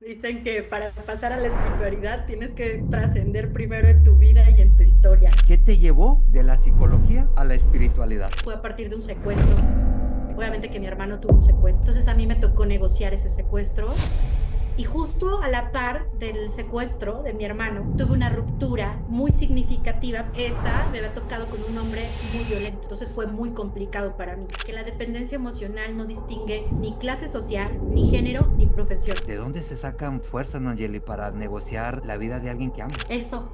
Dicen que para pasar a la espiritualidad tienes que trascender primero en tu vida y en tu historia. ¿Qué te llevó de la psicología a la espiritualidad? Fue a partir de un secuestro. Obviamente que mi hermano tuvo un secuestro. Entonces a mí me tocó negociar ese secuestro. Y justo a la par del secuestro de mi hermano, tuve una ruptura muy significativa. Esta me había tocado con un hombre muy violento, entonces fue muy complicado para mí. Que la dependencia emocional no distingue ni clase social, ni género, ni profesión. ¿De dónde se sacan fuerzas, Nangeli, para negociar la vida de alguien que ama? Eso,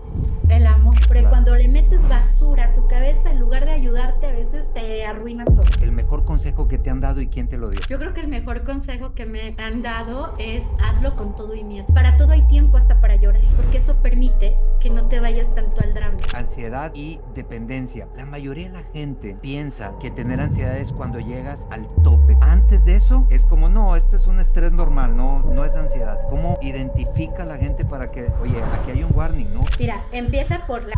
el amor. Porque Claro. cuando le metes basura a tu cabeza, en lugar de ayudarte, a veces te arruina todo. El mejor consejo que te han dado y quién te lo dio. Yo creo que el mejor consejo que me han dado es hazlo con todo y miedo. Para todo hay tiempo hasta para llorar, porque eso permite que no te vayas tanto al drama. Ansiedad y dependencia. La mayoría de la gente piensa que tener ansiedad es cuando llegas al tope. Antes de eso es como, no, esto es un estrés normal, no es ansiedad. ¿Cómo identifica la gente para que, oye, aquí hay un warning, ¿no? Mira, empieza por la...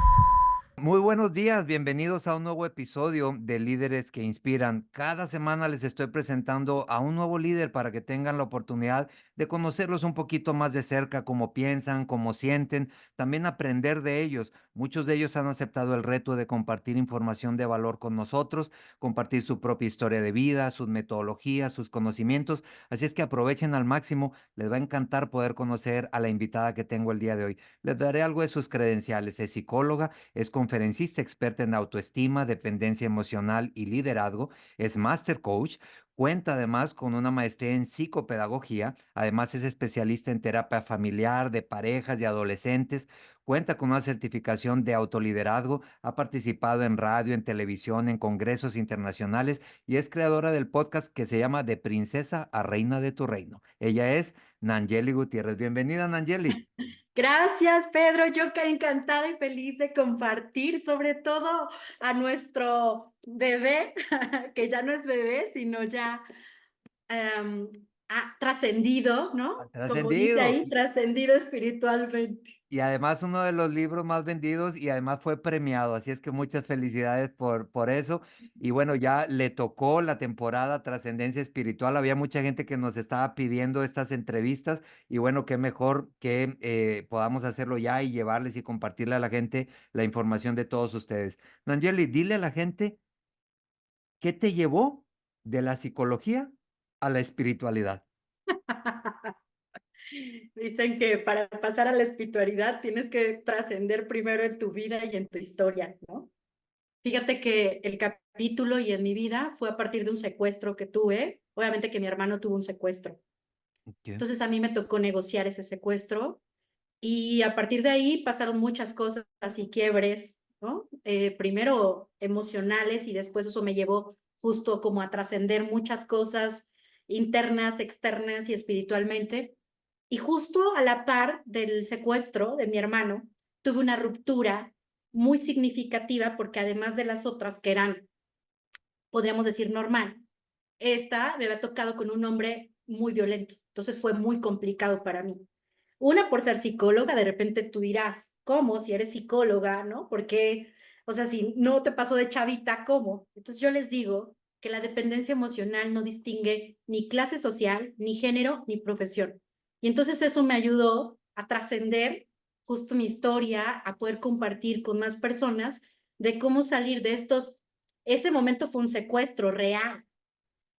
Muy buenos días, bienvenidos a un nuevo episodio de Líderes que Inspiran. Cada semana les estoy presentando a un nuevo líder para que tengan la oportunidad de conocerlos un poquito más de cerca, cómo piensan, cómo sienten, también aprender de ellos. Muchos de ellos han aceptado el reto de compartir información de valor con nosotros, compartir su propia historia de vida, sus metodologías, sus conocimientos. Así es que aprovechen al máximo, les va a encantar poder conocer a la invitada que tengo el día de hoy. Les daré algo de sus credenciales. Es psicóloga, es conferencista experta en autoestima, dependencia emocional y liderazgo, es master coach, cuenta además con una maestría en psicopedagogía, además es especialista en terapia familiar, de parejas y adolescentes, cuenta con una certificación de autoliderazgo, ha participado en radio, en televisión, en congresos internacionales y es creadora del podcast que se llama De Princesa a Reina de tu Reino. Ella es Nangeli Gutiérrez. Bienvenida, Nangeli. Gracias, Pedro. Yo que encantada y feliz de compartir, sobre todo a nuestro bebé, que ya no es bebé, sino ya em, ha trascendido, Ha ¿no? Como dice trascendido. ahí, trascendido espiritualmente. Y además uno de los libros más vendidos y además fue premiado, así es que muchas felicidades por eso. Y bueno, ya le tocó la temporada Trascendencia Espiritual, había mucha gente que nos estaba pidiendo estas entrevistas y bueno, qué mejor que podamos hacerlo ya y llevarles y compartirle a la gente la información de todos ustedes. Nangeli, dile a la gente qué te llevó de la psicología a la espiritualidad. Dicen que para pasar a la espiritualidad tienes que trascender primero en tu vida y en tu historia, ¿no? Fíjate que el capítulo y en mi vida fue a partir de un secuestro que tuve. Obviamente que mi hermano tuvo un secuestro. ¿Qué? Entonces a mí me tocó negociar ese secuestro y a partir de ahí pasaron muchas cosas y quiebres, ¿no? Primero emocionales y después eso me llevó justo como a trascender muchas cosas internas, externas y espiritualmente. Y justo a la par del secuestro de mi hermano, tuve una ruptura muy significativa porque además de las otras que eran, podríamos decir, normal, esta me había tocado con un hombre muy violento. Entonces fue muy complicado para mí. Una, por ser psicóloga, de repente tú dirás, ¿cómo? Si eres psicóloga, ¿no? Porque, o sea, si no te pasó de chavita, ¿cómo? Entonces yo les digo que la dependencia emocional no distingue ni clase social, ni género, ni profesión. Y entonces eso me ayudó a trascender justo mi historia, a poder compartir con más personas de cómo salir de estos. Ese momento fue un secuestro real,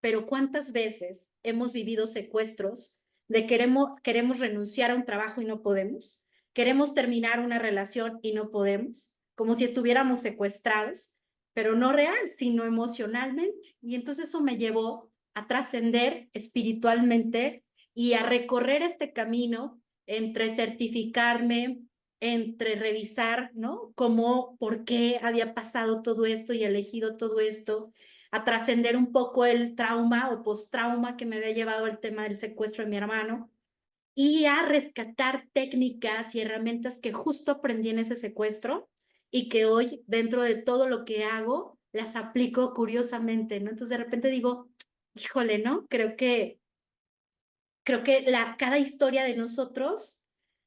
pero ¿cuántas veces hemos vivido secuestros de queremos renunciar a un trabajo y no podemos? Queremos terminar una relación y no podemos, como si estuviéramos secuestrados, pero no real, sino emocionalmente. Y entonces eso me llevó a trascender espiritualmente y a recorrer este camino entre certificarme, entre revisar, ¿no? Cómo, por qué había pasado todo esto y elegido todo esto, a trascender un poco el trauma o postrauma que me había llevado al tema del secuestro de mi hermano y a rescatar técnicas y herramientas que justo aprendí en ese secuestro y que hoy dentro de todo lo que hago las aplico curiosamente, ¿no? Entonces de repente digo, híjole, ¿no? Creo que cada historia de nosotros,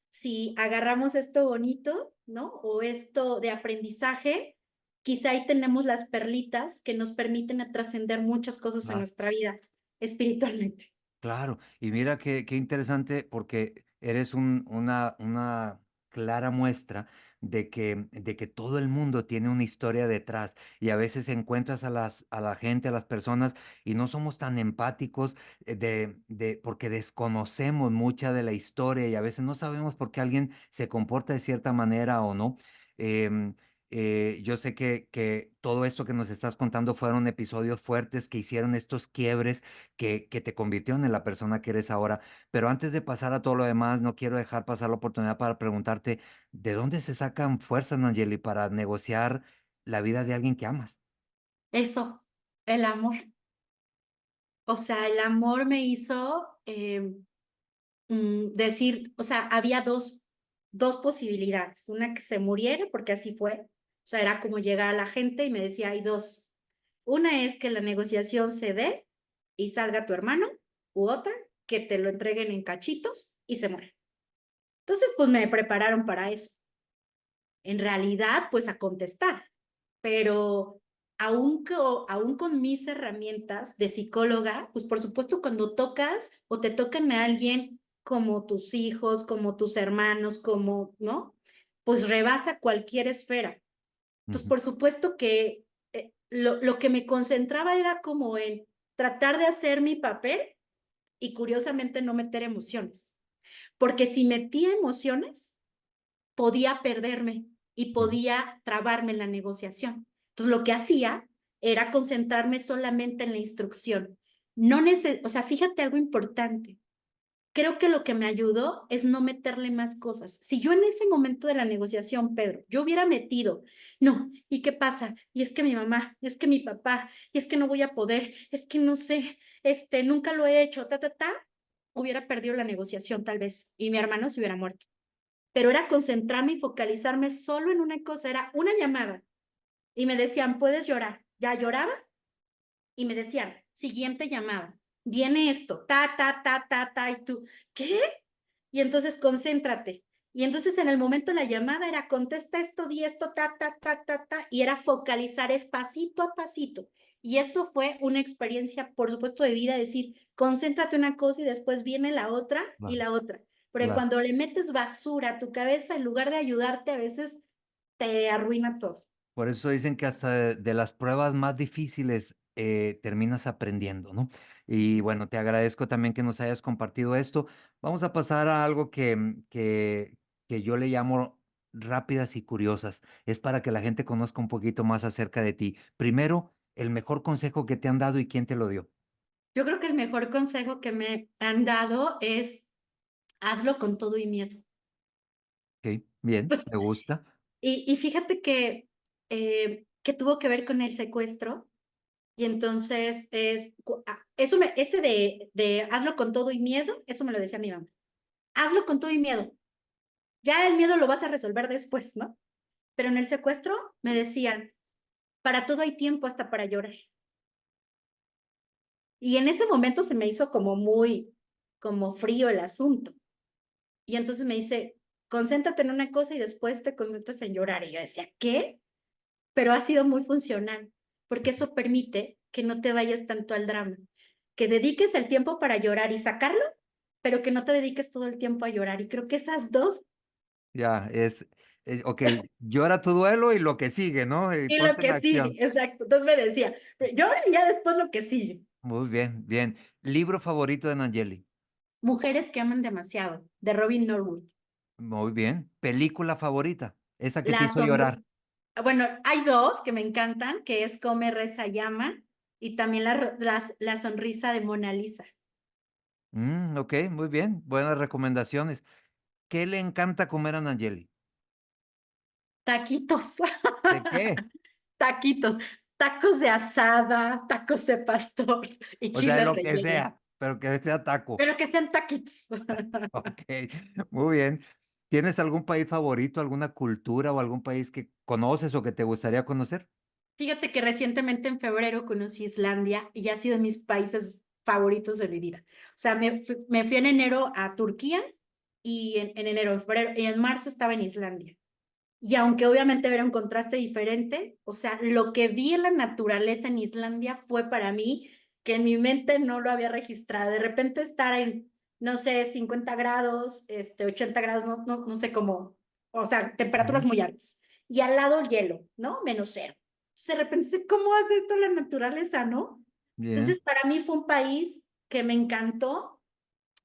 si agarramos esto bonito, ¿no? O esto de aprendizaje, quizá ahí tenemos las perlitas que nos permiten trascender muchas cosas en Claro. nuestra vida espiritualmente. Claro, y mira qué interesante porque Eres una clara muestra de que todo el mundo tiene una historia detrás y a veces encuentras a la gente, a las personas y no somos tan empáticos porque desconocemos mucha de la historia y a veces no sabemos por qué alguien se comporta de cierta manera o no. Em, yo sé que todo esto que nos estás contando fueron episodios fuertes que hicieron estos quiebres que te convirtieron en la persona que eres ahora. Pero antes de pasar a todo lo demás, no quiero dejar pasar la oportunidad para preguntarte, ¿de dónde se sacan fuerzas, Nangeli, para negociar la vida de alguien que amas? Eso, el amor. O sea, el amor me hizo decir, o sea, había dos posibilidades. Una que se muriera, porque así fue. O sea, era como llegar a la gente y me decía, hay dos. Una es que la negociación se dé y salga tu hermano, u otra, que te lo entreguen en cachitos y se muere. Entonces, pues me prepararon para eso. En realidad, pues a contestar. Pero aún con mis herramientas de psicóloga, pues por supuesto cuando tocas o te tocan a alguien como tus hijos, como tus hermanos, como, ¿no? Pues rebasa cualquier esfera. Entonces, Ujú, por supuesto que lo que me concentraba era como en tratar de hacer mi papel y curiosamente no meter emociones. Porque si metía emociones, podía perderme y ujú, podía trabarme en la negociación. Entonces, lo que hacía era concentrarme solamente en la instrucción. No o sea, fíjate algo importante. Creo que lo que me ayudó es no meterle más cosas. Si yo en ese momento de la negociación, Pedro, yo hubiera metido, no, ¿y qué pasa? Y es que mi mamá, es que mi papá, y es que no voy a poder, es que no sé, nunca lo he hecho, hubiera perdido la negociación tal vez y mi hermano se hubiera muerto, pero era concentrarme y focalizarme solo en una cosa, era una llamada. Y me decían, ¿puedes llorar? Ya lloraba y me decían, siguiente llamada, viene esto, y tú, ¿qué? Y entonces concéntrate. Y entonces en el momento de la llamada era contesta esto, di esto, y era focalizar es pasito a pasito. Y eso fue una experiencia, por supuesto, de vida, decir, concéntrate una cosa y después viene la otra y claro, la otra. Porque claro. cuando le metes basura a tu cabeza, en lugar de ayudarte, a veces te arruina todo. Por eso dicen que hasta de las pruebas más difíciles terminas aprendiendo, ¿no? Y bueno, te agradezco también que nos hayas compartido esto. Vamos a pasar a algo que yo le llamo rápidas y curiosas. Es para que la gente conozca un poquito más acerca de ti. Primero, el mejor consejo que te han dado y quién te lo dio. Yo creo que el mejor consejo que me han dado es hazlo con todo y miedo. Ok, bien, me gusta. Y fíjate que tuvo que ver con el secuestro. Y entonces ese de hazlo con todo y miedo, eso me lo decía mi mamá. Hazlo con todo y miedo. Ya el miedo lo vas a resolver después, ¿no? Pero en el secuestro me decían, para todo hay tiempo hasta para llorar. Y en ese momento se me hizo como muy, como frío el asunto. Y entonces me dice, concéntrate en una cosa y después te concentras en llorar. Y yo decía, ¿qué? Pero ha sido muy funcional, porque eso permite que no te vayas tanto al drama, que dediques el tiempo para llorar y sacarlo, pero que no te dediques todo el tiempo a llorar. Y creo que esas dos, Ya, ok, llora tu duelo y lo que sigue, ¿no? Y y lo ponte en que sigue, acción. exacto. Entonces me decía, pero llora y ya después lo que sigue. Muy bien, bien. Libro favorito de Nangeli. Mujeres que aman demasiado, de Robin Norwood. Muy bien. Película favorita. Esa que te La hizo sonr- llorar. bueno, hay dos que me encantan, que es Come, Reza, Llama, y también la sonrisa de Mona Lisa. Ok, muy bien. Buenas recomendaciones. ¿Qué le encanta comer a Nangeli? Taquitos. ¿De qué? Taquitos, tacos de asada, tacos de pastor y O sea, de chiles lo que rellenos, sea, pero que sea taco. pero que sean taquitos. Ok, muy bien. ¿Tienes algún país favorito, alguna cultura o algún país que conoces o que te gustaría conocer? Fíjate que recientemente en febrero conocí Islandia y ha sido de mis países favoritos de mi vida. O sea, me fui en enero a Turquía y en enero, en febrero y en marzo estaba en Islandia. Y aunque obviamente era un contraste diferente, o sea, lo que vi en la naturaleza en Islandia fue para mí que en mi mente no lo había registrado. De repente estar no sé, 50 grados, 80 grados, no sé cómo, o sea, temperaturas Ujú. muy altas. Y al lado hielo, ¿no? -0. Entonces, de repente, ¿cómo hace esto la naturaleza, no? Bien. Entonces, para mí fue un país que me encantó,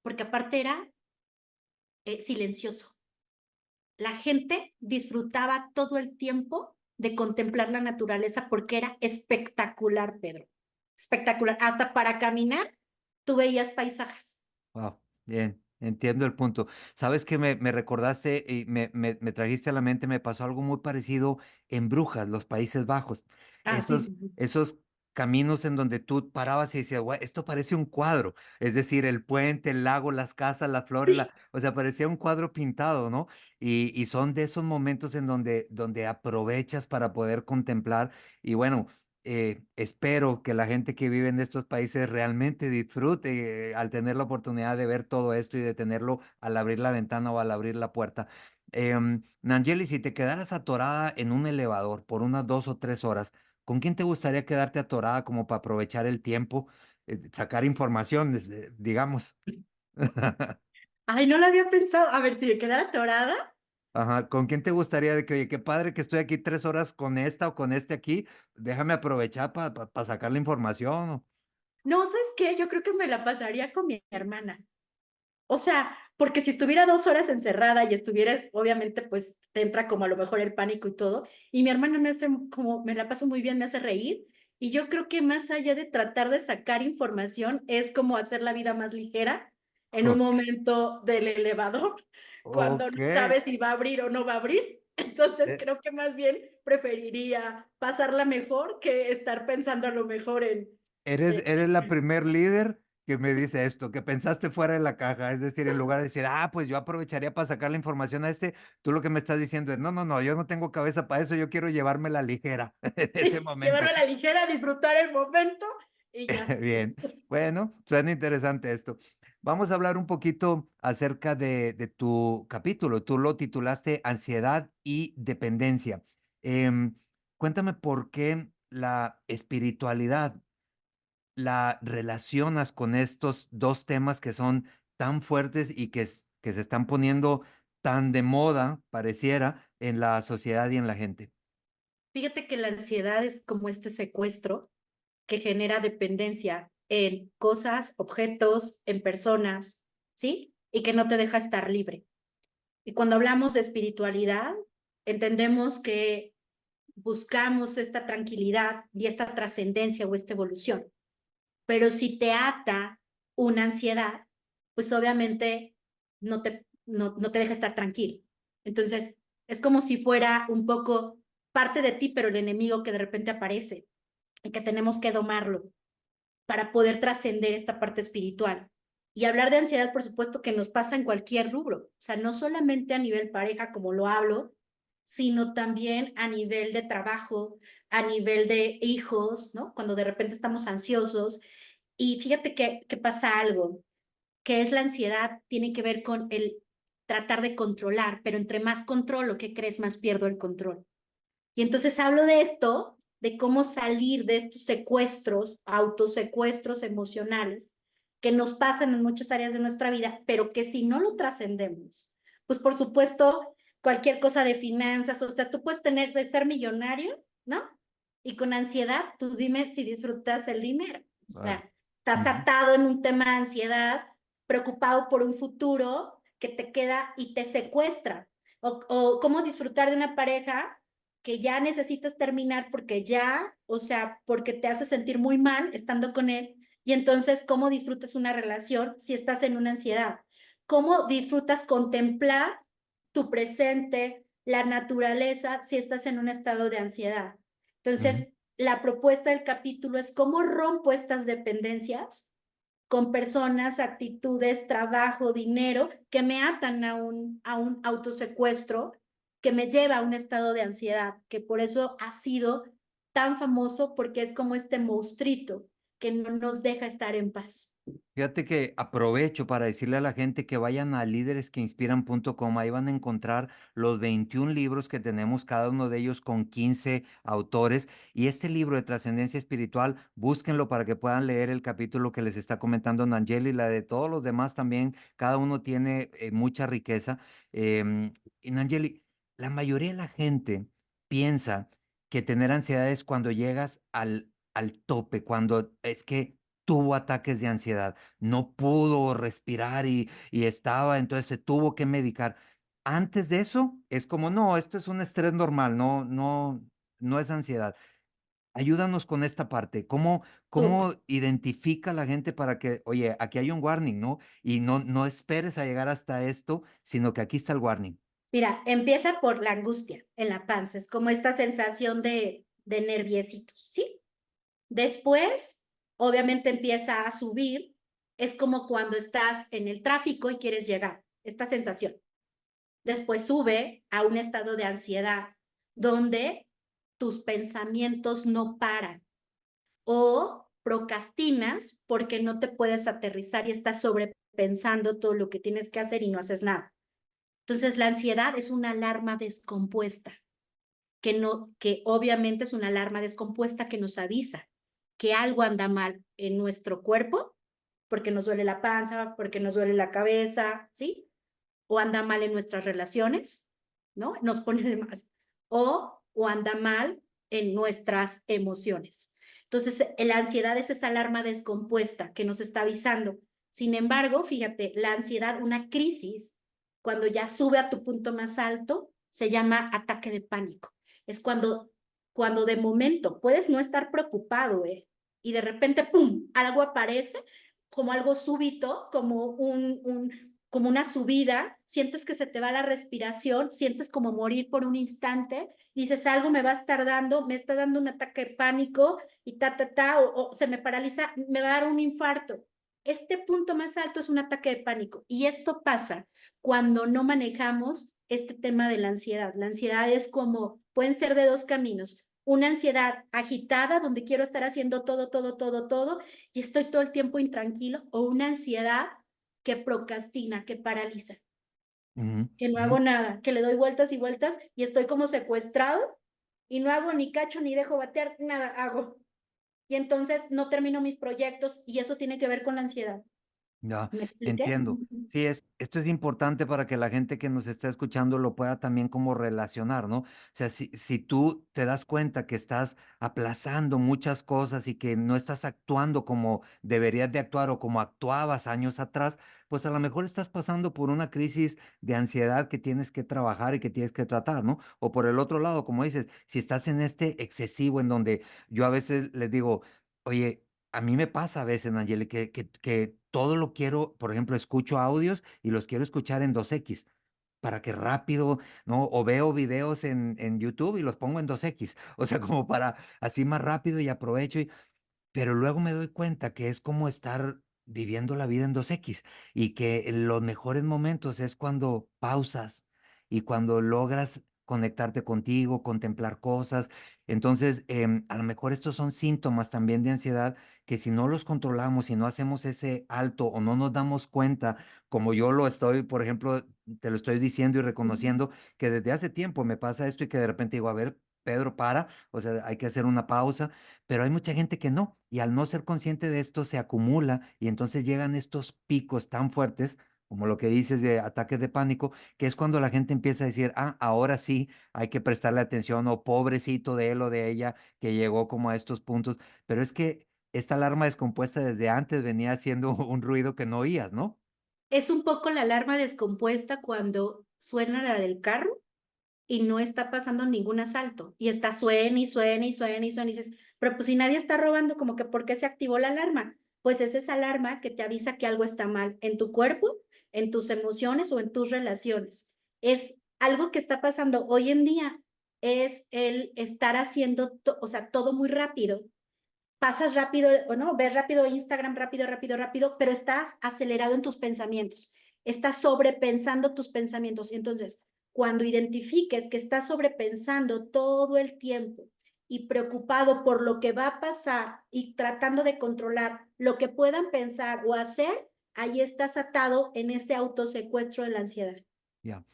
porque aparte era silencioso. La gente disfrutaba todo el tiempo de contemplar la naturaleza porque era espectacular, Pedro. Espectacular. Hasta para caminar, tú veías paisajes. Wow, bien, entiendo el punto. Sabes que me recordaste y me trajiste a la mente, me pasó algo muy parecido en Brujas, los Países Bajos. Ah, sí, sí, sí. Esos caminos en donde tú parabas y decías, "Guau, esto parece un cuadro". Es decir, el puente, el lago, las casas, las flores, Sí, o sea, parecía un cuadro pintado, ¿no? Y son de esos momentos en donde aprovechas para poder contemplar. Y bueno, espero que la gente que vive en estos países realmente disfrute al tener la oportunidad de ver todo esto y de tenerlo al abrir la ventana o al abrir la puerta. Nangeli, si te quedaras atorada en un elevador por unas 2 o 3 horas, ¿con quién te gustaría quedarte atorada como para aprovechar el tiempo, sacar información, digamos? ay, no lo había pensado. A ver, si me quedara atorada. Ajá, ¿con quién te gustaría de que, oye, qué padre que estoy aquí 3 horas con esta o con este aquí? Déjame aprovechar para sacar la información. No, ¿sabes qué? Yo creo que me la pasaría con mi hermana. O sea, porque si estuviera 2 horas encerrada y estuviera, obviamente, pues te entra como a lo mejor el pánico y todo. Y mi hermana me hace como, me la paso muy bien, me hace reír. Y yo creo que más allá de tratar de sacar información, es como hacer la vida más ligera en un momento del elevador, cuando Ok. no sabes si va a abrir o no va a abrir. Entonces Eh, creo que más bien preferiría pasarla mejor que estar pensando a lo mejor en... eres la primer líder que me dice esto, que pensaste fuera de la caja. Es decir, en lugar de decir, pues yo aprovecharía para sacar la información a este, tú lo que me estás diciendo es, no, no, no, yo no tengo cabeza para eso, yo quiero llevarme la ligera en ese Sí, llevarlo momento. a la ligera, disfrutar el momento y ya. Bien, bueno, suena interesante esto. Vamos a hablar un poquito acerca de tu capítulo. Tú lo titulaste Ansiedad y Dependencia. Em, Cuéntame por qué la espiritualidad la relacionas con estos dos temas que son tan fuertes y que se están poniendo tan de moda, pareciera, en la sociedad y en la gente. Fíjate que la ansiedad es como este secuestro que genera dependencia en cosas, objetos, en personas, ¿sí? Y que no te deja estar libre. Y cuando hablamos de espiritualidad, entendemos que buscamos esta tranquilidad y esta trascendencia o esta evolución. Pero si te ata una ansiedad, pues obviamente no te deja estar tranquilo. Entonces, es como si fuera un poco parte de ti, pero el enemigo que de repente aparece y que tenemos que domarlo para poder trascender esta parte espiritual. Y hablar de ansiedad, por supuesto, que nos pasa en cualquier rubro, o sea, no solamente a nivel pareja, como lo hablo, sino también a nivel de trabajo, a nivel de hijos, ¿no? Cuando de repente estamos ansiosos. Y fíjate que pasa algo, que es la ansiedad, tiene que ver con el tratar de controlar, pero entre más controlo, ¿qué crees? Más pierdo el control. Y entonces hablo de esto, de cómo salir de estos secuestros, autosecuestros emocionales que nos pasan en muchas áreas de nuestra vida, pero que si no lo trascendemos, pues por supuesto, cualquier cosa de finanzas, o sea, tú puedes tener de ser millonario, ¿no? Y con ansiedad, tú dime si disfrutas el dinero. O Claro. sea, estás Ujú. atado en un tema de ansiedad, preocupado por un futuro que te queda y te secuestra. O cómo disfrutar de una pareja que ya necesitas terminar porque ya, o sea, porque te hace sentir muy mal estando con él. Y entonces, ¿cómo disfrutas una relación si estás en una ansiedad? ¿Cómo disfrutas contemplar tu presente, la naturaleza, si estás en un estado de ansiedad? Ujú. Entonces, la propuesta del capítulo es cómo rompo estas dependencias con personas, actitudes, trabajo, dinero que me atan a un autosecuestro que me lleva a un estado de ansiedad, que por eso ha sido tan famoso porque es como este monstruito que no nos deja estar en paz. Fíjate que aprovecho para decirle a la gente que vayan a líderesqueinspiran.com. Ahí van a encontrar los 21 libros que tenemos, cada uno de ellos con 15 autores. Y este libro de trascendencia espiritual, búsquenlo para que puedan leer el capítulo que les está comentando Nangeli, y la de todos los demás también. Cada uno tiene mucha riqueza. Y Nangeli, la mayoría de la gente piensa que tener ansiedad es cuando llegas al tope, cuando es que tuvo ataques de ansiedad, no pudo respirar y estaba, entonces se tuvo que medicar. Antes de eso, es como, no, esto es un estrés normal, no es ansiedad. Ayúdanos con esta parte. ¿Cómo Súper. identifica la gente para que, oye, aquí hay un warning, ¿no? Y no esperes a llegar hasta esto, sino que aquí está el warning. Mira, empieza por la angustia en la panza, es como esta sensación de nerviecitos, ¿sí? Después, obviamente empieza a subir, es como cuando estás en el tráfico y quieres llegar, esta sensación. Después sube a un estado de ansiedad donde tus pensamientos no paran o procrastinas porque no te puedes aterrizar y estás sobrepensando todo lo que tienes que hacer y no haces nada. Entonces, la ansiedad es una alarma descompuesta, que obviamente es una alarma descompuesta que nos avisa que algo anda mal en nuestro cuerpo, porque nos duele la panza, porque nos duele la cabeza, ¿sí? O anda mal en nuestras relaciones, ¿no? Nos pone de más. O anda mal en nuestras emociones. Entonces, la ansiedad es esa alarma descompuesta que nos está avisando. Sin embargo, fíjate, la ansiedad, una crisis, cuando ya sube a tu punto más alto, se llama ataque de pánico. Es cuando de momento puedes no estar preocupado, y de repente, ¡pum!, algo aparece como algo súbito, como una subida, sientes que se te va la respiración, sientes como morir por un instante, dices, algo me va a estar dando, me está dando un ataque de pánico y o se me paraliza, me va a dar un infarto. Este punto más alto es un ataque de pánico y esto pasa cuando no manejamos este tema de la ansiedad. La ansiedad es como, pueden ser de dos caminos. Una ansiedad agitada, donde quiero estar haciendo todo, todo, todo, todo, y estoy todo el tiempo intranquilo, o una ansiedad que procrastina, que paraliza, Ujú, que no ujú. hago nada, que le doy vueltas y vueltas y estoy como secuestrado y no hago ni cacho ni dejo batear, nada hago. Y entonces no termino mis proyectos y eso tiene que ver con la ansiedad. Ya, ¿Me expliqué? entiendo. Sí, esto es importante para que la gente que nos está escuchando lo pueda también como relacionar, ¿no? O sea, si tú te das cuenta que estás aplazando muchas cosas y que no estás actuando como deberías de actuar o como actuabas años atrás, pues a lo mejor estás pasando por una crisis de ansiedad que tienes que trabajar y que tienes que tratar, ¿no? O por el otro lado, como dices, si estás en este excesivo en donde yo a veces les digo, oye, a mí me pasa a veces, Nayeli, que todo lo quiero, por ejemplo, escucho audios y los quiero escuchar en 2x para que rápido, ¿no? O veo videos en YouTube y los pongo en 2x, o sea, como para así más rápido y aprovecho, pero luego me doy cuenta que es como estar viviendo la vida en 2x y que los mejores momentos es cuando pausas y cuando logras conectarte contigo, contemplar cosas. Entonces, a lo mejor estos son síntomas también de ansiedad que si no los controlamos, si no hacemos ese alto o no nos damos cuenta, como yo lo estoy, por ejemplo, te lo estoy diciendo y reconociendo, que desde hace tiempo me pasa esto y que de repente digo, a ver, Pedro, para, o sea, hay que hacer una pausa, pero hay mucha gente que no, y al no ser consciente de esto se acumula y entonces llegan estos picos tan fuertes, como lo que dices de ataques de pánico, que es cuando la gente empieza a decir, ah, ahora sí hay que prestarle atención, o pobrecito de él o de ella que llegó como a estos puntos, pero es que esta alarma descompuesta desde antes venía haciendo un ruido que no oías, ¿no? Es un poco la alarma descompuesta cuando suena la del carro y no está pasando ningún asalto y está suena y suena y suena y suena y dices, pero pues si nadie está robando, como que ¿por qué se activó la alarma? Pues es esa alarma que te avisa que algo está mal en tu cuerpo, en tus emociones o en tus relaciones. Es algo que está pasando hoy en día, es el estar haciendo, o sea, todo muy rápido. Pasas rápido, o no, ves rápido Instagram, rápido, rápido, rápido, pero estás acelerado en tus pensamientos, estás sobrepensando tus pensamientos. Entonces, cuando identifiques que estás sobrepensando todo el tiempo y preocupado por lo que va a pasar y tratando de controlar lo que puedan pensar o hacer, ahí estás atado en ese autosecuestro de la ansiedad. Ya.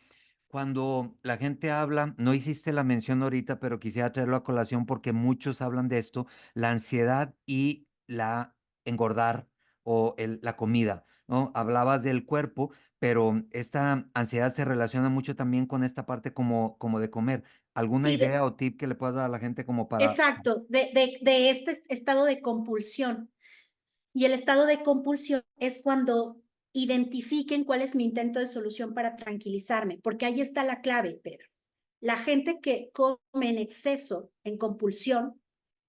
Cuando la gente habla, no hiciste la mención ahorita, pero quisiera traerlo a colación porque muchos hablan de esto, la ansiedad y la engordar o la comida, ¿no? Hablabas del cuerpo, pero esta ansiedad se relaciona mucho también con esta parte como de comer. ¿Alguna Sí, idea o tip que le puedas dar a la gente como para... exacto, de este estado de compulsión. Y el estado de compulsión es cuando identifiquen cuál es mi intento de solución para tranquilizarme, porque ahí está la clave, Pedro. La gente que come en exceso, en compulsión,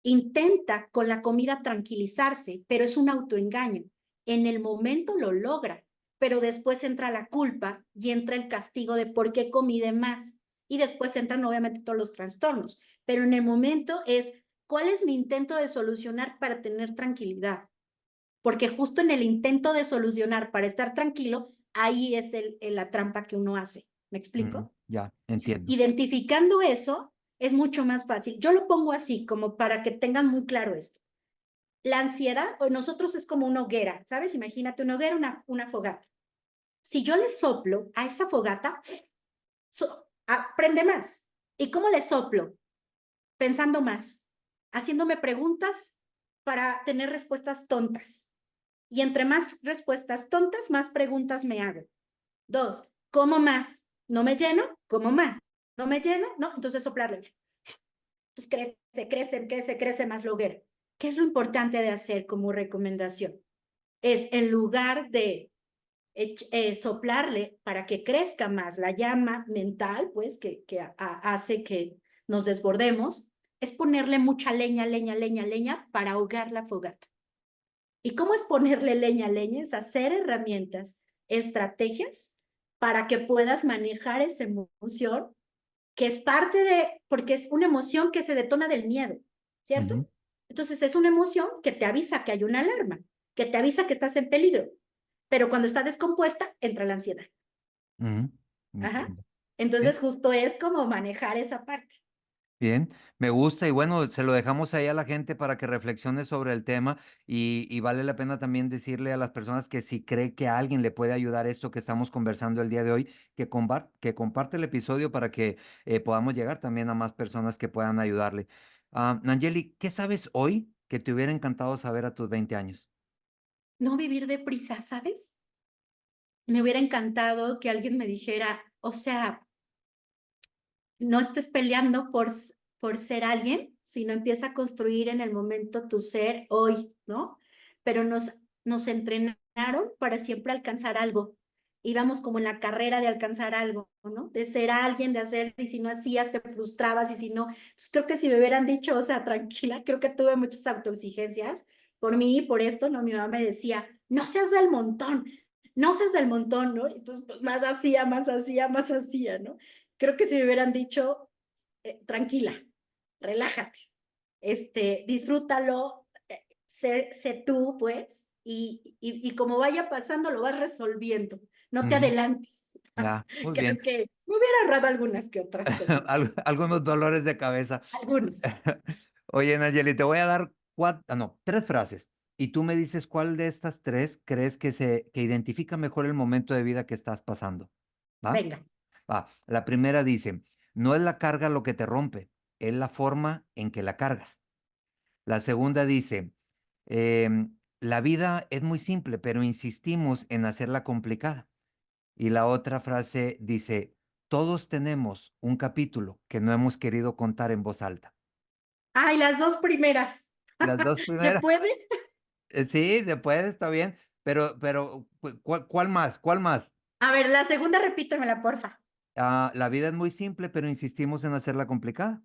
intenta con la comida tranquilizarse, pero es un autoengaño. En el momento lo logra, pero después entra la culpa y entra el castigo de por qué comí de más. Y después entran obviamente todos los trastornos. Pero en el momento es, ¿cuál es mi intento de solucionar para tener tranquilidad? Porque justo en el intento de solucionar para estar tranquilo, ahí es la trampa que uno hace. ¿Me explico? Ya, entiendo. Identificando eso es mucho más fácil. Yo lo pongo así, como para que tengan muy claro esto. La ansiedad, o nosotros es como una hoguera, ¿sabes? Imagínate una hoguera, una fogata. Si yo le soplo a esa fogata, prende más. ¿Y cómo le soplo? Pensando más, haciéndome preguntas para tener respuestas tontas. Y entre más respuestas tontas, más preguntas me hago. Dos, ¿como más? ¿No me lleno? ¿Como más? ¿No me lleno? No, entonces soplarle. Pues crece más la hoguera. ¿Qué es lo importante de hacer como recomendación? Es en lugar de soplarle para que crezca más la llama mental, pues que hace que nos desbordemos, es ponerle mucha leña para ahogar la fogata. ¿Y cómo es ponerle leña a leña? Es hacer herramientas, estrategias para que puedas manejar esa emoción, que es parte de, porque es una emoción que se detona del miedo, ¿cierto? Ujú, Entonces es una emoción que te avisa que hay una alarma, que te avisa que estás en peligro, pero cuando está descompuesta, entra la ansiedad. ujú, Ajá. entiendo. Entonces justo es como manejar esa parte. Bien, me gusta y bueno, se lo dejamos ahí a la gente para que reflexione sobre el tema y vale la pena también decirle a las personas que si cree que a alguien le puede ayudar esto que estamos conversando el día de hoy, que comparte el episodio para que podamos llegar también a más personas que puedan ayudarle. Nangeli, ¿qué sabes hoy que te hubiera encantado saber a tus 20 años? No vivir deprisa, ¿sabes? Me hubiera encantado que alguien me dijera, o sea, no estés peleando por ser alguien, sino empieza a construir en el momento tu ser hoy, ¿no? Pero nos entrenaron para siempre alcanzar algo. Íbamos como en la carrera de alcanzar algo, ¿no? De ser alguien, de hacer, y si no hacías, te frustrabas, y si no. Entonces creo que si me hubieran dicho, o sea, tranquila, creo que tuve muchas autoexigencias por mí y por esto, ¿no? Mi mamá me decía, no seas del montón, no seas del montón, ¿no? Entonces, pues más hacía, ¿no? Creo que si me hubieran dicho, tranquila, relájate, disfrútalo, sé tú, pues, y como vaya pasando, lo vas resolviendo, no te Ujú, adelantes. ya, muy bien. Creo que me hubiera ahorrado algunas que otras cosas, Algunos dolores de cabeza. algunos. Oye, Nayeli, te voy a dar no, tres frases. Y tú me dices cuál de estas tres crees que identifica mejor el momento de vida que estás pasando. ¿Va? Venga. Va. La primera dice, no es la carga lo que te rompe, es la forma en que la cargas. La segunda dice, la vida es muy simple, pero insistimos en hacerla complicada. Y la otra frase dice, todos tenemos un capítulo que no hemos querido contar en voz alta. Ay, las dos primeras. Las dos ¿Se primeras. puede? Sí, se puede, está bien, pero ¿cuál más? ¿Cuál más? A ver, la segunda repítemela, porfa. La vida es muy simple, pero insistimos en hacerla complicada.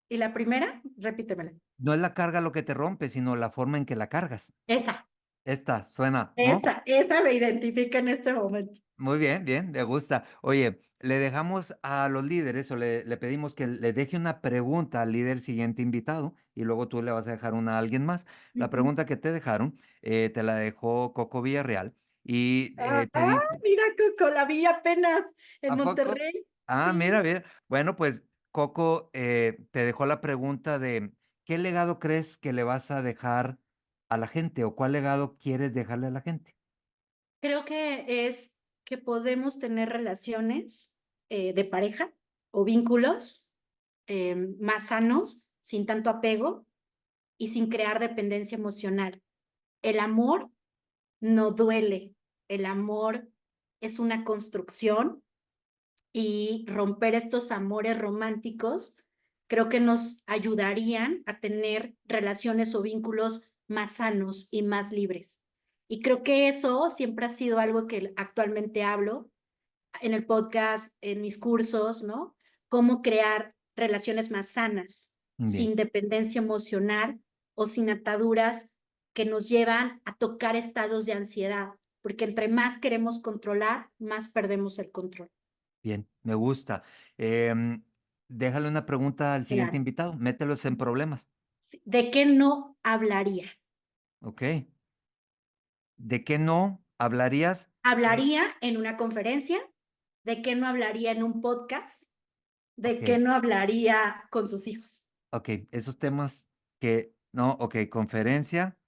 ¿Y la primera? Repítemela. No es la carga lo que te rompe, sino la forma en que la cargas. Esa, Esta suena, ¿no? esa me identifica en este momento. Muy bien, bien, me gusta. Oye, le dejamos a los líderes o le pedimos que le deje una pregunta al líder siguiente invitado y luego tú le vas a dejar una a alguien más. La Ujú. pregunta que te dejaron, te la dejó Coco Villarreal y Ah, te dice, mira, Coco, la vi apenas en ¿a poco? Monterrey. Ah, mira, Sí. bien. Bueno, pues Coco te dejó la pregunta de ¿qué legado crees que le vas a dejar a la gente o cuál legado quieres dejarle a la gente? Creo que es que podemos tener relaciones, de pareja o vínculos, más sanos, sin tanto apego y sin crear dependencia emocional. El amor no duele, el amor es una construcción y romper estos amores románticos creo que nos ayudarían a tener relaciones o vínculos más sanos y más libres. Y creo que eso siempre ha sido algo que actualmente hablo en el podcast, en mis cursos, ¿no? Cómo crear relaciones más sanas, Bien, sin dependencia emocional o sin ataduras que nos llevan a tocar estados de ansiedad, porque entre más queremos controlar, más perdemos el control. bien, me gusta. Em, Déjale una pregunta al siguiente Claro. invitado, mételos en problemas, Sí, ¿de qué no hablaría? ¿ok? ¿De qué no hablarías? ¿Hablaría en una conferencia? ¿De qué no hablaría en un podcast? ¿De qué Ok, no hablaría con sus hijos? ok, esos temas que, no, ok, conferencia,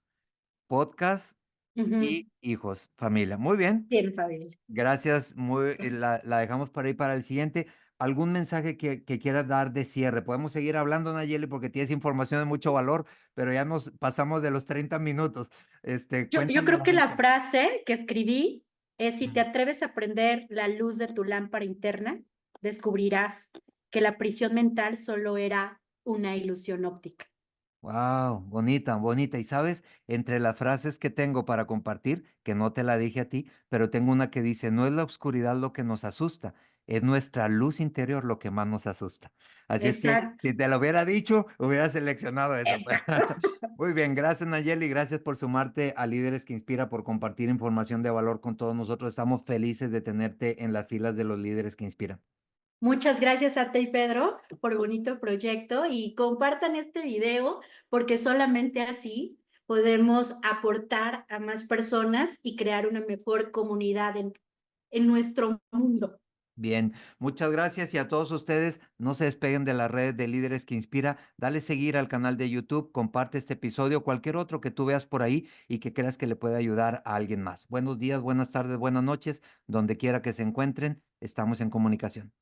podcast Ujú. y hijos, familia. Muy bien. Bien, Fabiola. Gracias, la dejamos para ir para el siguiente. ¿Algún mensaje que quieras dar de cierre? Podemos seguir hablando, Nayeli, porque tienes información de mucho valor, pero ya nos pasamos de los 30 minutos. Yo Cuéntale a creo la que la gente. frase que escribí es: si te Mm. atreves a prender la luz de tu lámpara interna, descubrirás que la prisión mental solo era una ilusión óptica. Wow, bonita, bonita. Y sabes, entre las frases que tengo para compartir, que no te la dije a ti, pero tengo una que dice, no es la oscuridad lo que nos asusta, es nuestra luz interior lo que más nos asusta. Así es que Exacto, si te lo hubiera dicho, hubiera seleccionado eso. exacto. Muy bien, gracias Nayeli, gracias por sumarte a Líderes que Inspira, por compartir información de valor con todos nosotros. Estamos felices de tenerte en las filas de los líderes que inspiran. Muchas gracias a ti, y Pedro, por el bonito proyecto y compartan este video porque solamente así podemos aportar a más personas y crear una mejor comunidad en nuestro mundo. Bien, muchas gracias y a todos ustedes, no se despeguen de las redes de Líderes que Inspira, dale seguir al canal de YouTube, comparte este episodio, cualquier otro que tú veas por ahí y que creas que le puede ayudar a alguien más. Buenos días, buenas tardes, buenas noches, donde quiera que se encuentren, estamos en comunicación.